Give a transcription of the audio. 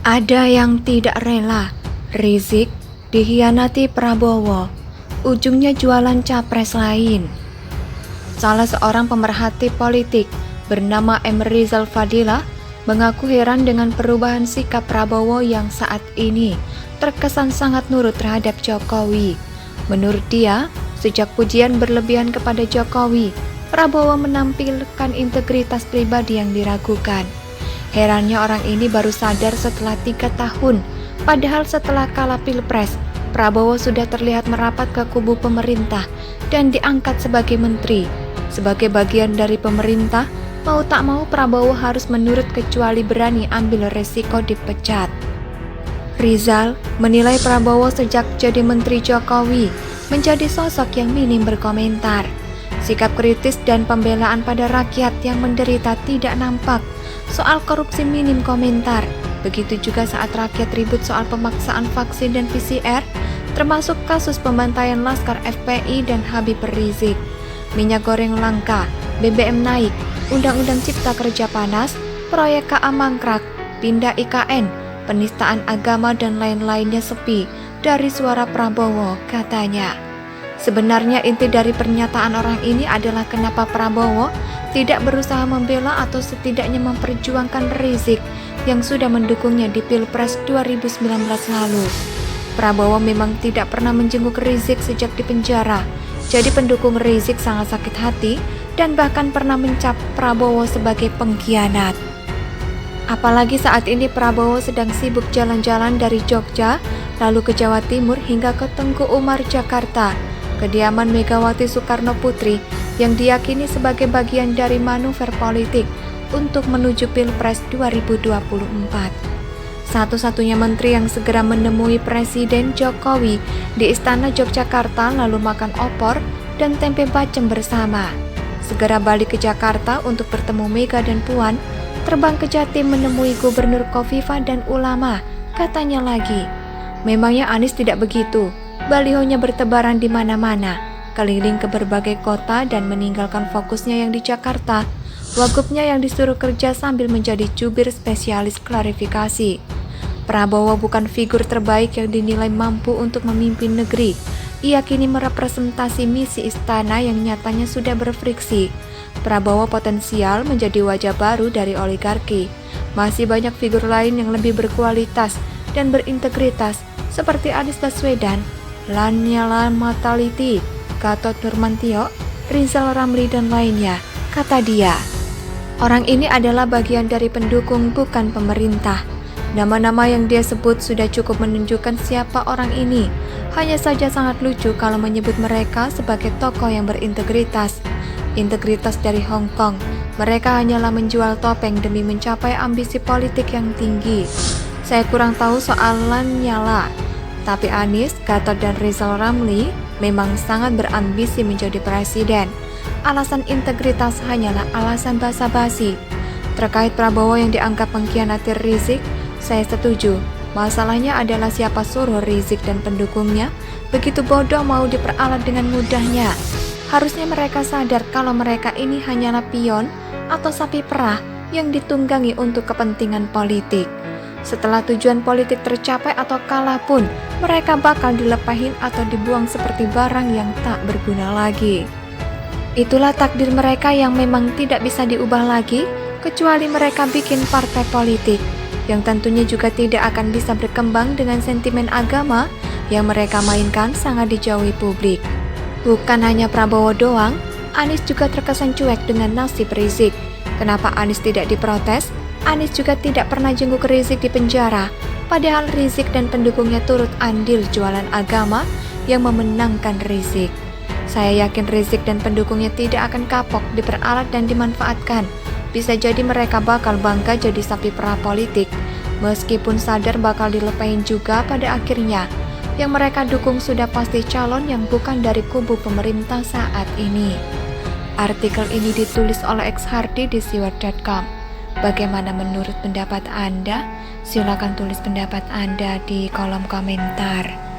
Ada yang tidak rela, Rizik dikhianati Prabowo, ujungnya jualan capres lain. Salah seorang pemerhati politik bernama M. Rizal Fadilah mengaku heran dengan perubahan sikap Prabowo yang saat ini terkesan sangat nurut terhadap Jokowi. Menurut dia, sejak pujian berlebihan kepada Jokowi, Prabowo menampilkan integritas pribadi yang diragukan. Herannya orang ini baru sadar setelah 3 tahun, padahal setelah kalah Pilpres, Prabowo sudah terlihat merapat ke kubu pemerintah dan diangkat sebagai menteri. Sebagai bagian dari pemerintah, mau tak mau Prabowo harus menurut kecuali berani ambil resiko dipecat. Rizal menilai Prabowo sejak jadi menteri Jokowi menjadi sosok yang minim berkomentar. Sikap kritis dan pembelaan pada rakyat yang menderita tidak nampak. Soal korupsi minim komentar. Begitu juga saat rakyat ribut soal pemaksaan vaksin dan PCR, termasuk kasus pembantaian Laskar FPI dan Habib Rizik. Minyak goreng langka, BBM naik, Undang-Undang Cipta Kerja panas, proyek KA mangkrak, pindah IKN, penistaan agama dan lain-lainnya sepi dari suara Prabowo, katanya. Sebenarnya inti dari pernyataan orang ini adalah kenapa Prabowo tidak berusaha membela atau setidaknya memperjuangkan Rizik yang sudah mendukungnya di Pilpres 2019 lalu. Prabowo memang tidak pernah menjenguk Rizik sejak di penjara, jadi pendukung Rizik sangat sakit hati dan bahkan pernah mencap Prabowo sebagai pengkhianat. Apalagi saat ini Prabowo sedang sibuk jalan-jalan dari Jogja, lalu ke Jawa Timur hingga ke Tengku Umar, Jakarta, kediaman Megawati Soekarno Putri yang diyakini sebagai bagian dari manuver politik untuk menuju Pilpres 2024. Satu-satunya menteri yang segera menemui Presiden Jokowi di Istana Yogyakarta lalu makan opor dan tempe bacem bersama. Segera balik ke Jakarta untuk bertemu Mega dan Puan, terbang ke Jatim menemui Gubernur Kofifa dan ulama, katanya lagi. Memangnya Anies tidak begitu? Balihonya bertebaran di mana-mana, keliling ke berbagai kota dan meninggalkan fokusnya yang di Jakarta. Wagubnya yang disuruh kerja sambil menjadi jubir spesialis klarifikasi. Prabowo bukan figur terbaik yang dinilai mampu untuk memimpin negeri. Ia kini merepresentasi misi istana yang nyatanya sudah berfriksi. Prabowo potensial menjadi wajah baru dari oligarki. Masih banyak figur lain yang lebih berkualitas dan berintegritas seperti Anies Baswedan, Lanyala Mataliti, Gatot Nurmantio, Rizal Ramli dan lainnya, kata dia. Orang ini adalah bagian dari pendukung bukan pemerintah. Nama-nama yang dia sebut sudah cukup menunjukkan siapa orang ini. Hanya saja sangat lucu kalau menyebut mereka sebagai tokoh yang berintegritas. Integritas dari Hong Kong. Mereka hanyalah menjual topeng demi mencapai ambisi politik yang tinggi. Saya kurang tahu soal Lanyala, tapi Anies, Gatot dan Rizal Ramli memang sangat berambisi menjadi presiden. Alasan integritas hanyalah alasan basa-basi. Terkait Prabowo yang dianggap mengkhianati Rizik, saya setuju. Masalahnya adalah siapa suruh Rizik dan pendukungnya begitu bodoh mau diperalat dengan mudahnya. Harusnya mereka sadar kalau mereka ini hanyalah pion atau sapi perah yang ditunggangi untuk kepentingan politik. Setelah tujuan politik tercapai atau kalah pun, mereka bakal dilepahin atau dibuang seperti barang yang tak berguna lagi. Itulah takdir mereka yang memang tidak bisa diubah lagi, kecuali mereka bikin partai politik, yang tentunya juga tidak akan bisa berkembang dengan sentimen agama yang mereka mainkan sangat dijauhi publik. Bukan hanya Prabowo doang, Anies juga terkesan cuek dengan nasib Rizik. Kenapa Anies tidak diprotes? Anies juga tidak pernah jenguk Rizik di penjara, padahal Rizik dan pendukungnya turut andil jualan agama yang memenangkan Rizik. Saya yakin Rizik dan pendukungnya tidak akan kapok diperalat dan dimanfaatkan. Bisa jadi mereka bakal bangga jadi sapi perah politik, meskipun sadar bakal dilepain juga pada akhirnya. Yang mereka dukung sudah pasti calon yang bukan dari kubu pemerintah saat ini. Artikel ini ditulis oleh X Hardy di siwar.com. Bagaimana menurut pendapat Anda? Silakan tulis pendapat Anda di kolom komentar.